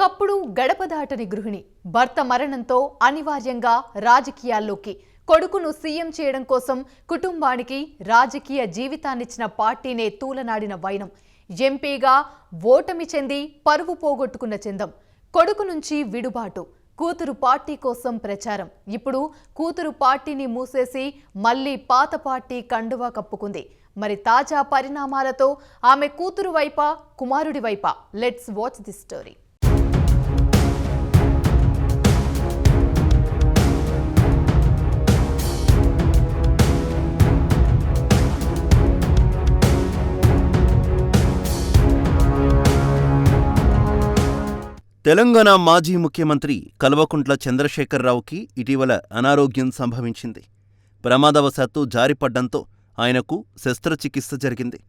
ఒకప్పుడు గడప దాటని గృహిణి భర్త మరణంతో అనివార్యంగా రాజకీయాల్లోకి కొడుకును సీఎం చేయడం కోసం కుటుంబానికి రాజకీయ జీవితాన్నిచ్చిన పార్టీనే తూలనాడిన వైనం ఎంపీగా ఓటమి చెంది పరువు పోగొట్టుకున్న చందం కొడుకు నుంచి విడుబాటు కూతురు పార్టీ కోసం ప్రచారం ఇప్పుడు కూతురు పార్టీని మూసేసి మళ్ళీ పాత పార్టీ కండువా కప్పుకుంది మరి తాజా పరిణామాలతో ఆమె కూతురు వైపా కుమారుడి వైపా let's watch the story. Telangana మాజీ ముఖ్యమంత్రి కల్వకుంట్ల చంద్రశేఖరరావుకి ఇటీవల అనారోగ్యం సంభవించింది. ప్రమాదవశాత్తు జారిపడ్డంతో ఆయనకు శస్త్రచికిత్స జరిగింది.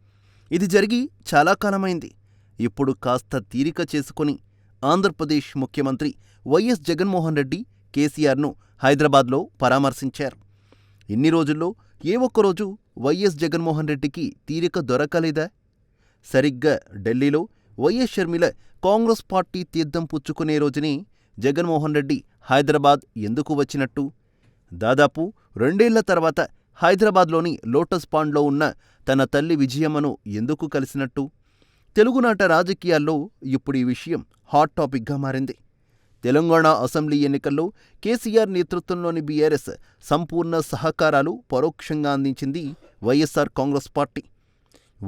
ఇది జరిగి చాలా కాలమైంది. ఇప్పుడు కాస్త తీరిక చేసుకుని ఆంధ్రప్రదేశ్ ముఖ్యమంత్రి వైఎస్ జగన్మోహన్ రెడ్డి కేసీఆర్ను హైదరాబాద్లో పరామర్శించారు. ఇన్ని రోజుల్లో ఏ ఒక్కరోజు వైఎస్ జగన్మోహన్ రెడ్డికి తీరిక దొరకలేదా? సరిగ్గా ఢిల్లీలో వైఎస్ షర్మిల కాంగ్రెస్ పార్టీ తీర్థం పుచ్చుకునే రోజుని జగన్మోహన్ రెడ్డి హైదరాబాద్ ఎందుకు వచ్చినట్టు? దాదాపు 2 ఏళ్ల తర్వాత హైదరాబాద్లోని లోటస్ పాండ్లో ఉన్న తన తల్లి విజయమ్మను ఎందుకు కలిసినట్టు? తెలుగునాట రాజకీయాల్లో ఇప్పుడు ఈ విషయం హాట్ టాపిక్గా మారింది. తెలంగాణ అసెంబ్లీ ఎన్నికల్లో కేసీఆర్ నేతృత్వంలోని బీఆర్ఎస్ సంపూర్ణ సహకారాలు పరోక్షంగా అందించింది వైఎస్ఆర్ కాంగ్రెస్ పార్టీ.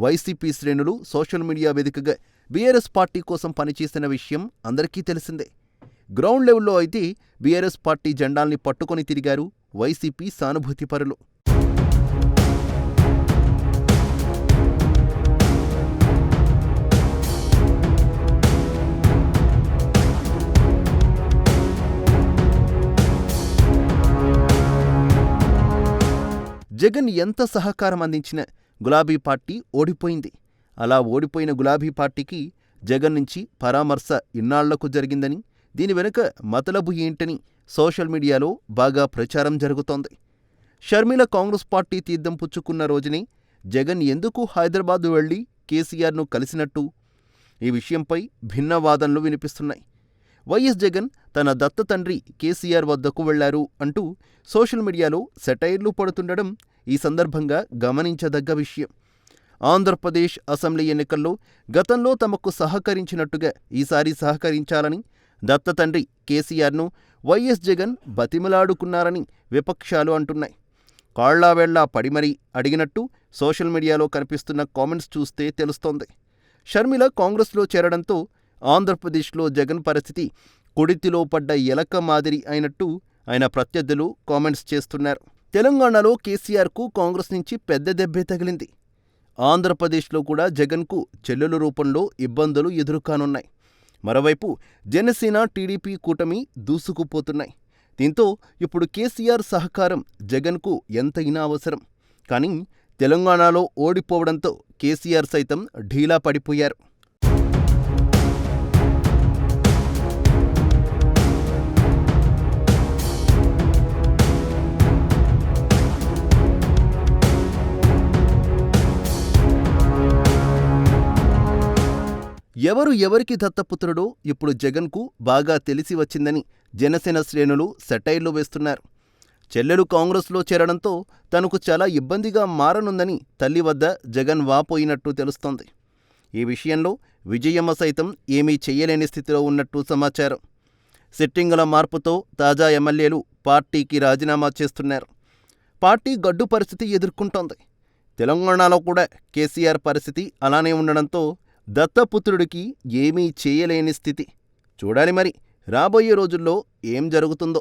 వైసీపీ శ్రేణులు సోషల్ మీడియా వేదికగా బీఆర్ఎస్ పార్టీ కోసం పనిచేసిన విషయం అందరికీ తెలిసిందే. గ్రౌండ్ లెవెల్లో అయితే బీఆర్ఎస్ పార్టీ జెండాల్ని పట్టుకొని తిరిగారు వైసీపీ సానుభూతిపరులు. జగన్ ఎంత సహకారం అందించినా గులాబీ పార్టీ ఓడిపోయింది. అలా ఓడిపోయిన గులాబీ పార్టీకి జగన్ నుంచి పరామర్శ ఇన్నాళ్లకు జరిగిందని, దీని వెనుక మతలబు ఏంటని సోషల్ మీడియాలో బాగా ప్రచారం జరుగుతోంది. షర్మిల కాంగ్రెస్ పార్టీ తీర్థం పుచ్చుకున్న రోజునే జగన్ ఎందుకు హైదరాబాదు వెళ్లి కేసీఆర్ను కలిసినట్టు? ఈ విషయంపై భిన్న వాదనలు వినిపిస్తున్నాయి. వైఎస్ జగన్ తన దత్త తండ్రి కేసీఆర్ వద్దకు వెళ్లారు అంటూ సోషల్ మీడియాలో సెటైర్లు పడుతుండడం ఈ సందర్భంగా గమనించదగ్గ విషయం. ఆంధ్రప్రదేశ్ అసెంబ్లీ ఎన్నికల్లో గతంలో తమకు సహకరించినట్టుగా ఈసారి సహకరించాలని దత్తతండ్రి కేసీఆర్ను వైఎస్ జగన్ బతిమలాడుకున్నారని విపక్షాలు అంటున్నాయి. కాళ్లావేళ్లా పడిమరీ అడిగినట్టు సోషల్ మీడియాలో కనిపిస్తున్న కామెంట్స్ చూస్తే తెలుస్తోంది. షర్మిల కాంగ్రెస్లో చేరడంతో ఆంధ్రప్రదేశ్లో జగన్ పరిస్థితి కొడితిలో పడ్డ ఎలక మాదిరి అయినట్టు ఆయన ప్రత్యర్థులు కామెంట్స్ చేస్తున్నారు. తెలంగాణలో కేసీఆర్కు కాంగ్రెస్ నుంచి పెద్ద దెబ్బే తగిలింది. ఆంధ్రప్రదేశ్లో కూడా జగన్కు చెల్లెల రూపంలో ఇబ్బందులు ఎదురుకానున్నాయి. మరోవైపు జనసేన టీడీపీ కూటమి దూసుకుపోతున్నాయి. దీంతో ఇప్పుడు కేసీఆర్ సహకారం జగన్కు ఎంతైనా అవసరం. కానీ తెలంగాణలో ఓడిపోవడంతో కేసీఆర్ సైతం ఢీలా పడిపోయారు. ఎవరు ఎవరికి దత్తపుత్రుడో ఇప్పుడు జగన్కు బాగా తెలిసి వచ్చిందని జనసేన శ్రేణులు సెటైర్లు వేస్తున్నారు. చెల్లెలు కాంగ్రెస్లో చేరడంతో తనకు చాలా ఇబ్బందిగా మారనుందని తల్లి వద్ద జగన్ వాపోయినట్టు తెలుస్తోంది. ఈ విషయంలో విజయమ్మ సైతం ఏమీ చెయ్యలేని స్థితిలో ఉన్నట్టు సమాచారం. సిట్టింగుల మార్పుతో తాజా ఎమ్మెల్యేలు పార్టీకి రాజీనామా చేస్తున్నారు. పార్టీ గడ్డు పరిస్థితి ఎదుర్కొంటోంది. తెలంగాణలో కూడా కేసీఆర్ పరిస్థితి అలానే ఉండడంతో దత్తపుత్రుడికి ఏమీ చేయలేని స్థితి. చూడాలి మరి రాబోయే రోజుల్లో ఏం జరుగుతుందో.